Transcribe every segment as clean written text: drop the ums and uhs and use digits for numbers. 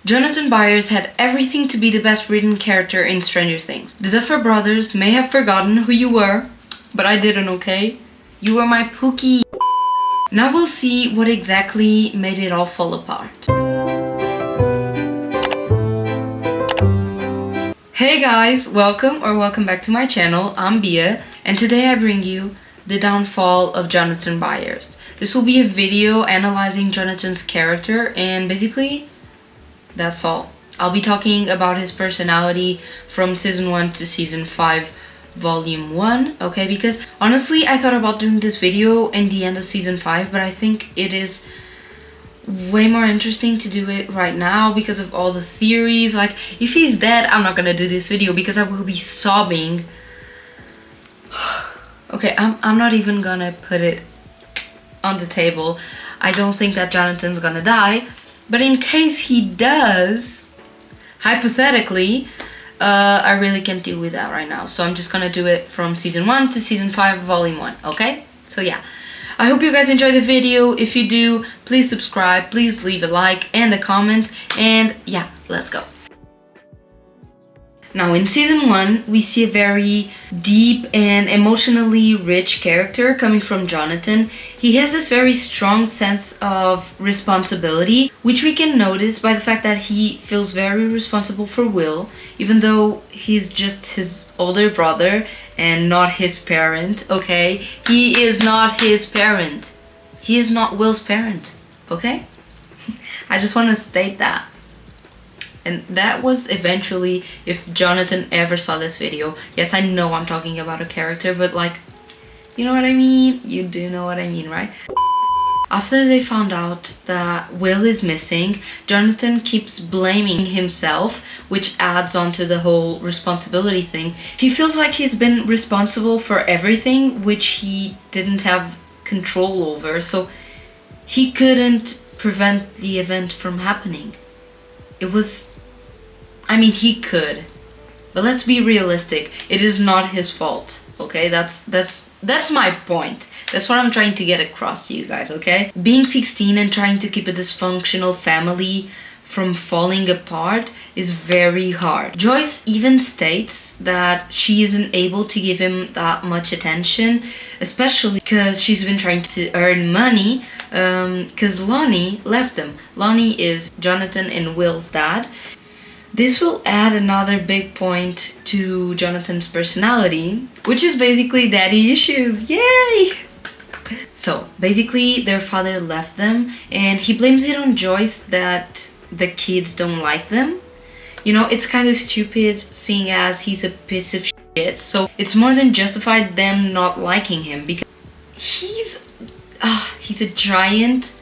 Jonathan Byers had everything to be the best written character in Stranger Things. The Duffer Brothers may have forgotten who you were, but I didn't, okay? You were my Pookie. Now we'll see what exactly made it all fall apart. Hey guys, welcome back to my channel. I'm byee, and today I bring you the downfall of Jonathan Byers. This will be a video analyzing Jonathan's character, and basically, that's all. I'll be talking about his personality from season 1 to season 5, volume 1, okay? Because honestly, I thought about doing this video in the end of season 5, but I think it is way more interesting to do it right now because of all the theories. Like, if he's dead, I'm not gonna do this video because I will be sobbing. Okay, I'm not even gonna put it on the table. I don't think that Jonathan's gonna die, but in case he does, hypothetically, I really can't deal with that right now. So I'm just gonna do it from season 1 to season 5, volume 1, okay? So yeah. I hope you guys enjoyed the video. If you do, please subscribe, please leave a like and a comment, and yeah, let's go. Now, in season 1, we see a very deep and emotionally rich character coming from Jonathan. He has this very strong sense of responsibility, which we can notice by the fact that he feels very responsible for Will, even though he's just his older brother and not his parent, okay? He is not his parent. He is not Will's parent, okay? I just want to state that. And that was eventually, if Jonathan ever saw this video. Yes, I know I'm talking about a character, but like, you know what I mean? You do know what I mean, right? After they found out that Will is missing, Jonathan keeps blaming himself, which adds on to the whole responsibility thing. He feels like he's been responsible for everything, which he didn't have control over, so he couldn't prevent the event from happening. It was... I mean, he could, but let's be realistic. It is not his fault, okay? That's my point. That's what I'm trying to get across to you guys, okay? Being 16 and trying to keep a dysfunctional family from falling apart is very hard. Joyce even states that she isn't able to give him that much attention, especially because she's been trying to earn money, because Lonnie left them. Lonnie is Jonathan and Will's dad. This will add another big point to Jonathan's personality, which is basically daddy issues. Yay! So, basically, their father left them, and he blames it on Joyce that the kids don't like them. You know, it's kind of stupid seeing as he's a piece of shit, so it's more than justified them not liking him because he's a giant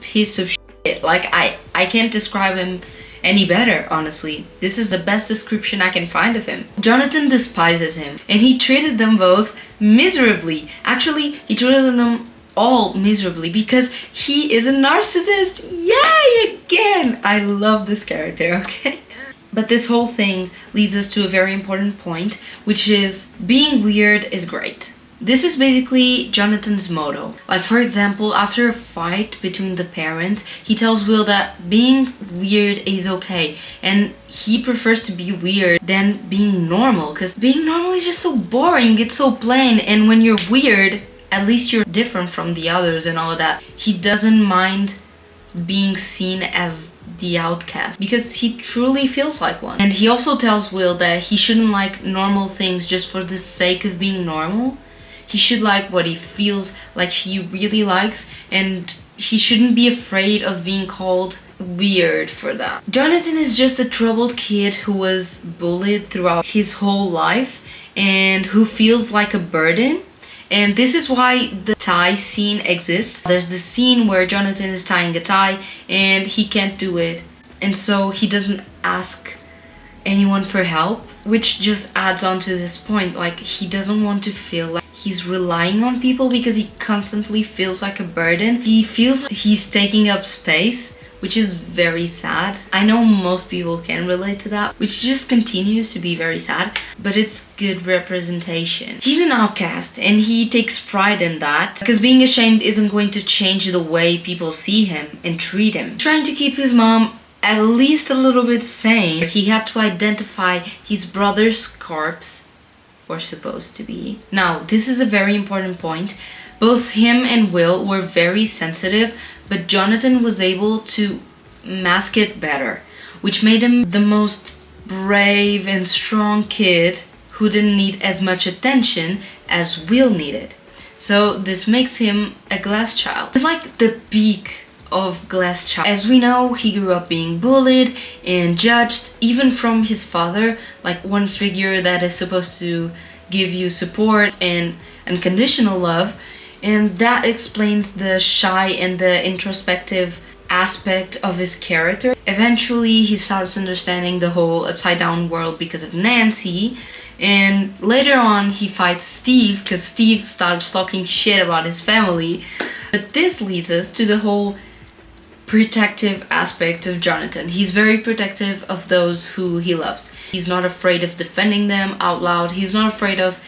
piece of shit. Like, I can't describe him any better, honestly. This is the best description I can find of him. Jonathan despises him, and he treated them both miserably. Actually, he treated them all miserably because he is a narcissist. Yay, again! I love this character, okay? But this whole thing leads us to a very important point, which is being weird is great. This is basically Jonathan's motto. Like, for example, after a fight between the parents, he tells Will that being weird is okay, and he prefers to be weird than being normal, because being normal is just so boring, it's so plain, and when you're weird, at least you're different from the others and all of that. He doesn't mind being seen as the outcast because he truly feels like one. And he also tells Will that he shouldn't like normal things just for the sake of being normal. He should like what he feels like he really likes, and he shouldn't be afraid of being called weird for that. Jonathan is just a troubled kid who was bullied throughout his whole life and who feels like a burden. And this is why the tie scene exists. There's the scene where Jonathan is tying a tie and he can't do it. And so he doesn't ask anyone for help, which just adds on to this point. Like, he doesn't want to feel like he's relying on people because he constantly feels like a burden. He feels like he's taking up space, which is very sad. I know most people can relate to that, which just continues to be very sad, but it's good representation. He's an outcast and he takes pride in that because being ashamed isn't going to change the way people see him and treat him. He's trying to keep his mom at least a little bit sane. He had to identify his brother's corpse, or supposed to be. Now, this is a very important point. Both him and Will were very sensitive, but Jonathan was able to mask it better, which made him the most brave and strong kid who didn't need as much attention as Will needed. So this makes him a glass child. It's like the peak of glass child. As we know, he grew up being bullied and judged, even from his father, like one figure that is supposed to give you support and unconditional love, and that explains the shy and the introspective aspect of his character. Eventually, he starts understanding the whole upside down world because of Nancy, and later on he fights Steve because Steve starts talking shit about his family. But this leads us to the whole protective aspect of Jonathan. He's very protective of those who he loves. He's not afraid of defending them out loud. He's not afraid of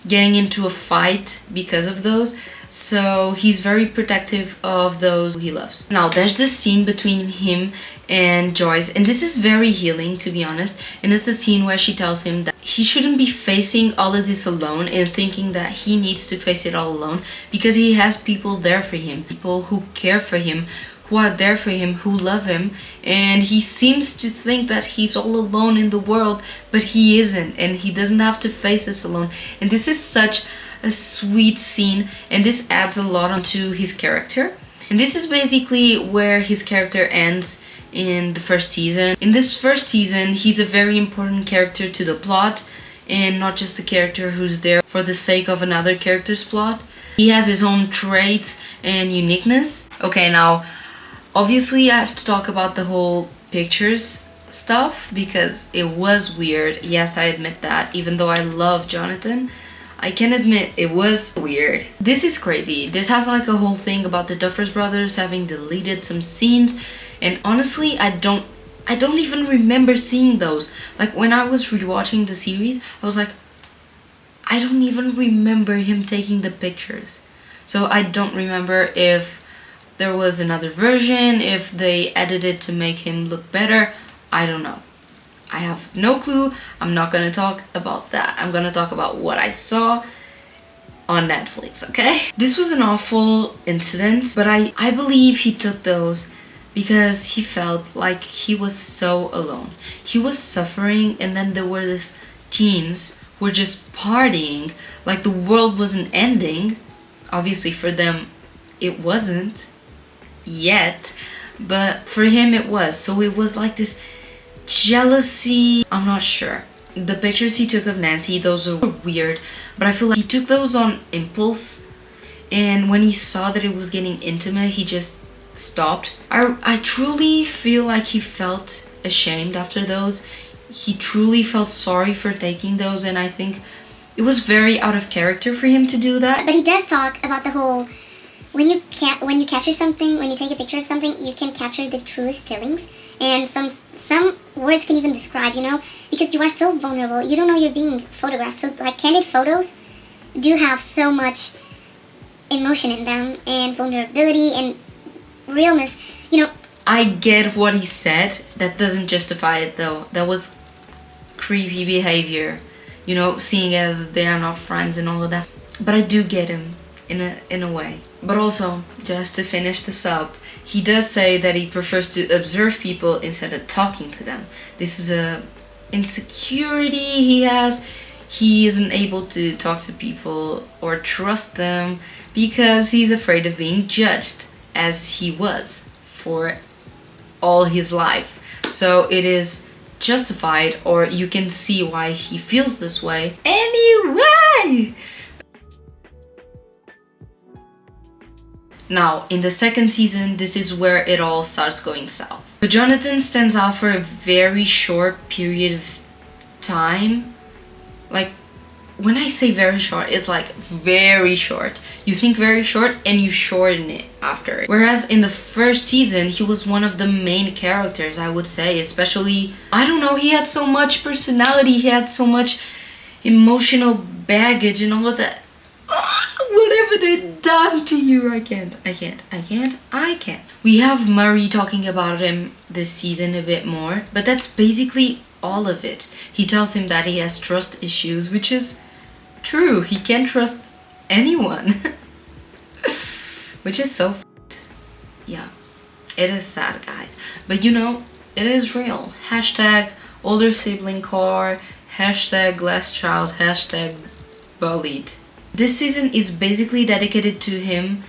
getting into a fight because of those. So he's very protective of those who he loves. Now, there's this scene between him and Joyce, and this is very healing, to be honest. And it's the scene where she tells him that he shouldn't be facing all of this alone and thinking that he needs to face it all alone, because he has people there for him, people who care for him, who are there for him, who love him. And he seems to think that he's all alone in the world, but he isn't, and he doesn't have to face this alone. And this is such a sweet scene, and this adds a lot onto his character. And this is basically where his character ends in the first season. In this first season, he's a very important character to the plot, and not just a character who's there for the sake of another character's plot. He has his own traits and uniqueness. Okay, now obviously I have to talk about the whole pictures stuff because it was weird. Yes, I admit that. Even though I love Jonathan, I can admit it was weird. This is crazy. This has like a whole thing about the Duffers brothers having deleted some scenes, and honestly, I don't even remember seeing those. Like when I was rewatching the series, I was like, I don't even remember him taking the pictures. So I don't remember if there was another version, if they edited to make him look better. I don't know. I have no clue. I'm not gonna talk about that. I'm gonna talk about what I saw on Netflix, okay? This was an awful incident, but I believe he took those because he felt like he was so alone. He was suffering, and then there were these teens who were just partying like the world wasn't ending. Obviously for them it wasn't yet, but for him it was. So it was like this jealousy. I'm not sure. The pictures he took of Nancy, those are weird, but I feel like he took those on impulse, and when he saw that it was getting intimate, he just stopped. I truly feel like he felt ashamed after those. He truly felt sorry for taking those, and I think it was very out of character for him to do that. But he does talk about the whole, when you capture something, when you take a picture of something, you can capture the truest feelings, and some words can even describe, you know, because you are so vulnerable. You don't know you're being photographed. So like candid photos do have so much emotion in them, and vulnerability and realness, you know. I get what he said. That doesn't justify it though. That was creepy behavior, you know, seeing as they are not friends and all of that. But I do get him in a way. But also, just to finish this up, he does say that he prefers to observe people instead of talking to them. This is a insecurity he has. He isn't able to talk to people or trust them because he's afraid of being judged, as he was for all his life. So it is justified, or you can see why he feels this way. Anyway! Now, in the second season, this is where it all starts going south. So Jonathan stands out for a very short period of time. Like, when I say very short, it's like very short. You think very short and you shorten it after. Whereas in the first season, he was one of the main characters, I would say. Especially, I don't know, he had so much personality, he had so much emotional baggage and all of that. Whatever they done to you? I can't. We have Murray talking about him this season a bit more, but that's basically all of it. He tells him that he has trust issues, which is true. He can't trust anyone. Which is so f***ed. Yeah, it is sad, guys. But you know, it is real. Hashtag older sibling car, hashtag last child, hashtag bullied. This season is basically dedicated to him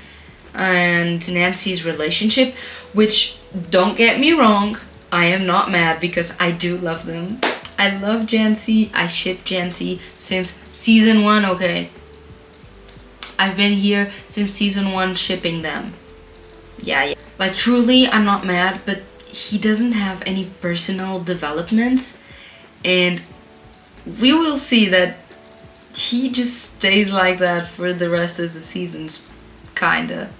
and Nancy's relationship, which, don't get me wrong, I am not mad because I do love them. I love Jancy. I ship Jancy since season 1, okay? I've been here since season 1 shipping them. Yeah. Like, truly, I'm not mad, but he doesn't have any personal developments, and we will see that he just stays like that for the rest of the seasons, kinda.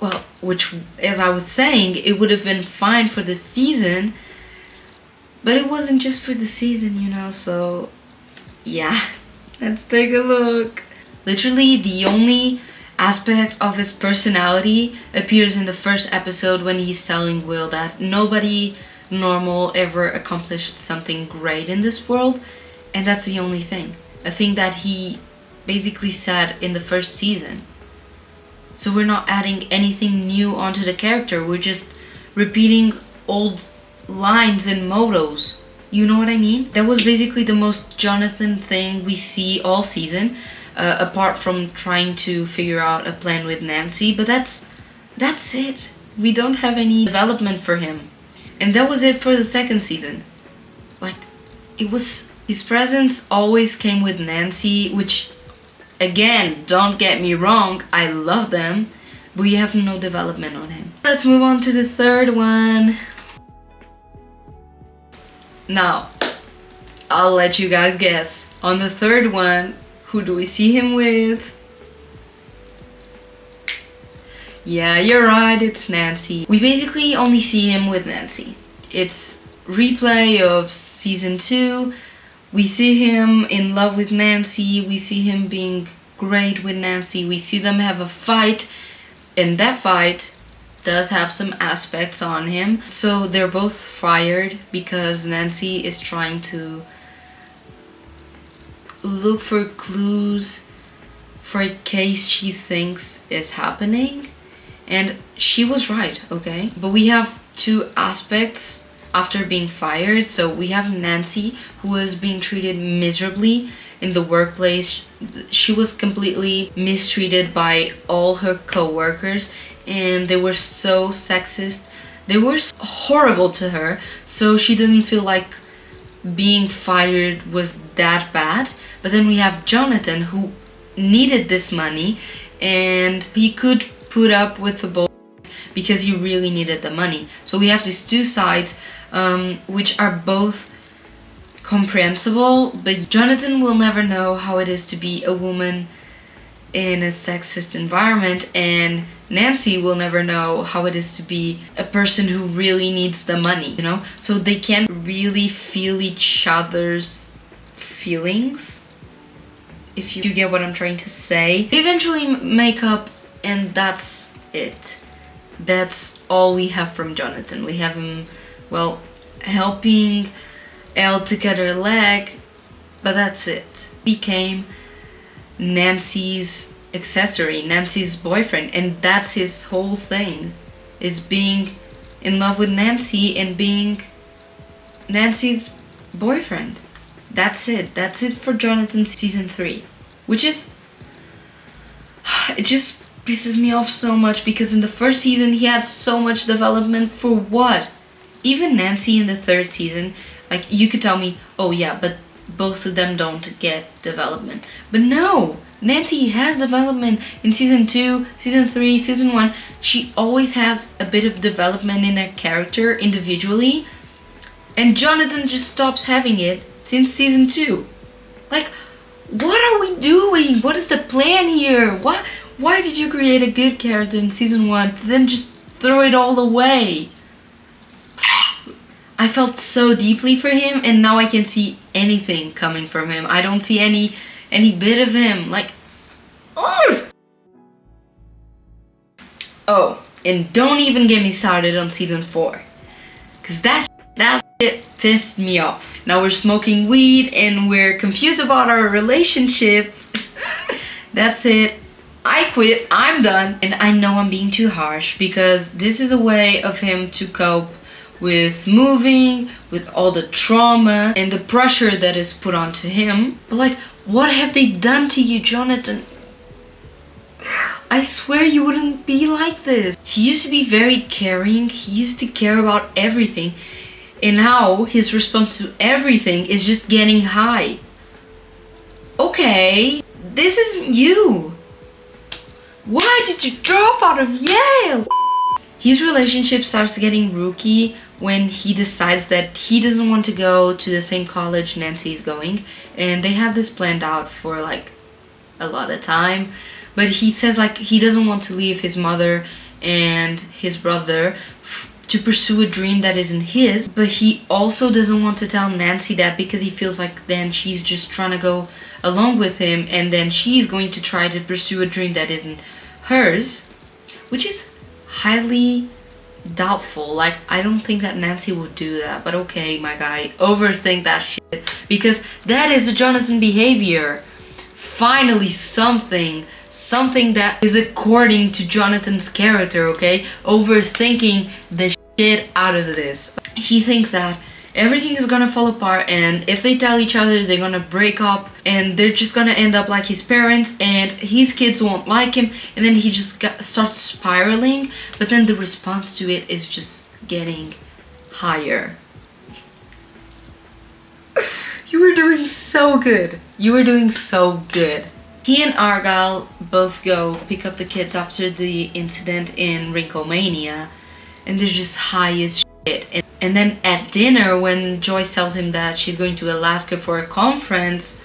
Well, which, as I was saying, it would have been fine for the season, but it wasn't just for the season, you know, so yeah. Let's take a look. Literally, the only aspect of his personality appears in the first episode when he's telling Will that nobody normal ever accomplished something great in this world, and that's the only thing. A thing that he basically said in the first season. So we're not adding anything new onto the character, we're just repeating old lines and mottos. You know what I mean? That was basically the most Jonathan thing we see all season, apart from trying to figure out a plan with Nancy, but that's it. We don't have any development for him. And that was it for the second season. Like, it was... His presence always came with Nancy, which, again, don't get me wrong, I love them, but we have no development on him. Let's move on to the third one. Now, I'll let you guys guess. On the third one, who do we see him with? Yeah, you're right, it's Nancy. We basically only see him with Nancy. It's replay of season 2. We see him in love with Nancy, we see him being great with Nancy, we see them have a fight, and that fight does have some aspects on him. So they're both fired because Nancy is trying to look for clues for a case she thinks is happening, and she was right, okay? But we have two aspects after being fired. So we have Nancy, who is being treated miserably in the workplace. She was completely mistreated by all her co-workers, and they were so sexist. They were horrible to her, so she doesn't feel like being fired was that bad. But then we have Jonathan, who needed this money, and he could put up with the bull because he really needed the money. So we have these two sides, which are both comprehensible, but Jonathan will never know how it is to be a woman in a sexist environment, and Nancy will never know how it is to be a person who really needs the money, you know? So they can't really feel each other's feelings, if you get what I'm trying to say. They eventually make up, and that's it. That's all we have from Jonathan. We have him, well, helping Elle to cut her leg, but that's it. Became Nancy's accessory, Nancy's boyfriend, and that's his whole thing, is being in love with Nancy and being Nancy's boyfriend. That's it. That's it for Jonathan season 3, which is, it just pisses me off so much, because in the first season he had so much development. For what? Even Nancy in the third season, like, you could tell me, oh yeah, but both of them don't get development. But no, Nancy has development in season 2, season 3, season 1. She always has a bit of development in her character individually, and Jonathan just stops having it since season 2. Like, what are we doing? What is the plan here? Why did you create a good character in season 1, then just throw it all away? I felt so deeply for him, and now I can see anything coming from him. I don't see any bit of him. Like, ugh! Oh, and don't even get me started on season 4. Cause that shit pissed me off. Now we're smoking weed and we're confused about our relationship. That's it. I quit. I'm done. And I know I'm being too harsh because this is a way of him to cope with moving, with all the trauma and the pressure that is put onto him. But like, what have they done to you, Jonathan? I swear you wouldn't be like this. He used to be very caring. He used to care about everything. And now his response to everything is just getting high. Okay, this isn't you. Why did you drop out of Yale? His relationship starts getting rookie when he decides that he doesn't want to go to the same college Nancy is going. And they had this planned out for like a lot of time. But he says like he doesn't want to leave his mother and his brother to pursue a dream that isn't his. But he also doesn't want to tell Nancy that because he feels like then she's just trying to go along with him and then she's going to try to pursue a dream that isn't hers, which is highly doubtful. Like, I don't think that Nancy would do that, but okay, my guy, overthink that shit because that is a Jonathan behavior. Finally something that is according to Jonathan's character, okay? Overthinking the shit out of this. He thinks that everything is gonna fall apart and if they tell each other they're gonna break up and they're just gonna end up like his parents and his kids won't like him, and then he just starts spiraling, but then the response to it is just getting higher. You were doing so good. You were doing so good. He and Argyle both go pick up the kids after the incident in Rinkomania, and they're just high as shit. And then at dinner, when Joyce tells him that she's going to Alaska for a conference,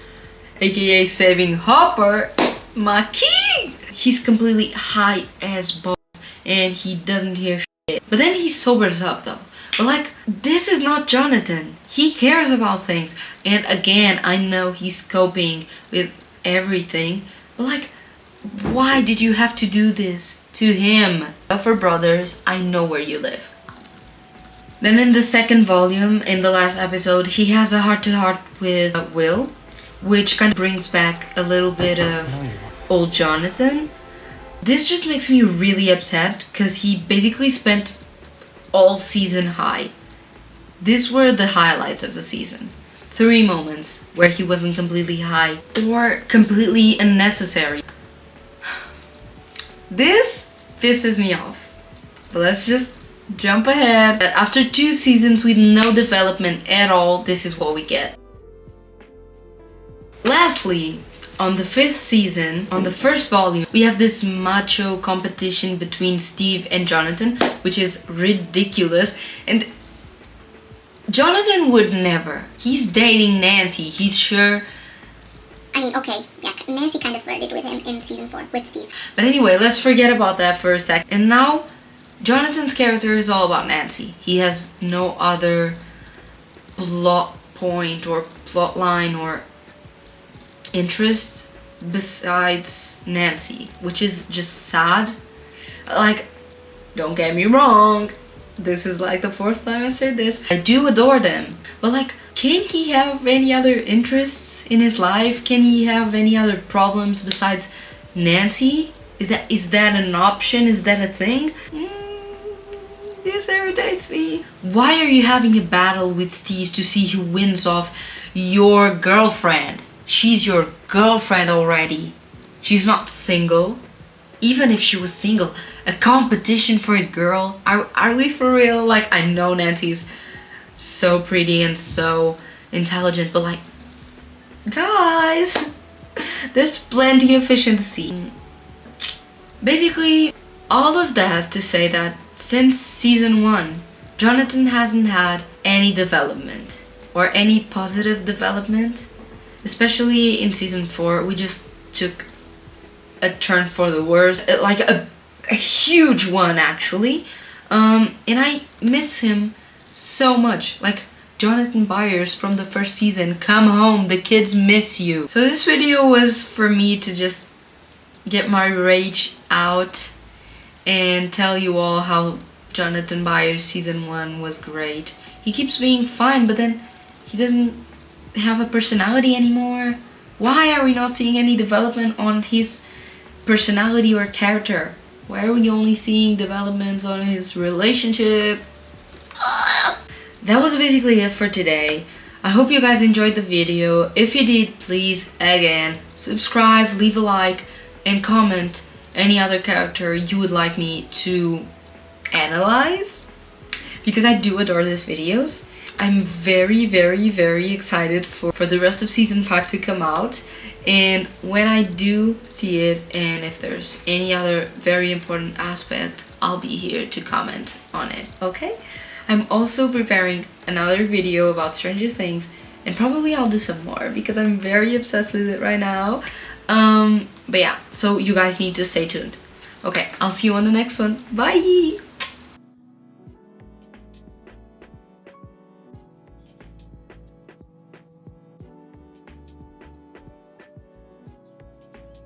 aka saving Hopper, my king, he's completely high as balls and he doesn't hear shit. But then he sobers up though. But like, this is not Jonathan. He cares about things. And again, I know he's coping with everything. But like, why did you have to do this to him? For brothers, I know where you live. Then in the second volume, in the last episode, he has a heart-to-heart with Will, which kind of brings back a little bit of old Jonathan. This just makes me really upset because he basically spent all season high. These were the highlights of the season. 3 moments where he wasn't completely high or completely unnecessary. This pisses me off. But let's just jump ahead. After 2 seasons with no development at all, this is what we get. Lastly, on the 5th season, on the first volume, we have this macho competition between Steve and Jonathan, which is ridiculous. And Jonathan would never. He's dating Nancy, he's sure. I mean, okay, yeah, Nancy kind of flirted with him in season 4 with Steve. But anyway, let's forget about that for a sec. And now, Jonathan's character is all about Nancy. He has no other plot point or plot line or interest besides Nancy, which is just sad. Like, don't get me wrong, this is like the 4th time I said this. I do adore them, but like, can he have any other interests in his life? Can he have any other problems besides Nancy? Is that an option? Is that a thing? This irritates me. Why are you having a battle with Steve to see who wins off your girlfriend? She's your girlfriend already. She's not single. Even if she was single, a competition for a girl? Are we for real? Like, I know Nancy's so pretty and so intelligent, but like, guys, there's plenty of fish in the sea. Basically, all of that to say that since season 1, Jonathan hasn't had any development or any positive development. Especially in season 4, we just took a turn for the worse, like a huge one actually. And I miss him so much. Like, Jonathan Byers from the first season, come home, the kids miss you. So this video was for me to just get my rage out and tell you all how Jonathan Byers season 1 was great. He keeps being fine, but then he doesn't have a personality anymore. Why are we not seeing any development on his personality or character? Why are we only seeing developments on his relationship? That was basically it for today. I hope you guys enjoyed the video. If you did, please, again, subscribe, leave a like, and comment any other character you would like me to analyze, because I do adore these videos. I'm very, very, very excited for the rest of season 5 to come out, and when I do see it, and if there's any other very important aspect, I'll be here to comment on it, okay? I'm also preparing another video about Stranger Things, and probably I'll do some more because I'm very obsessed with it right now. But yeah, so you guys need to stay tuned. Okay, I'll see you on the next one. Bye!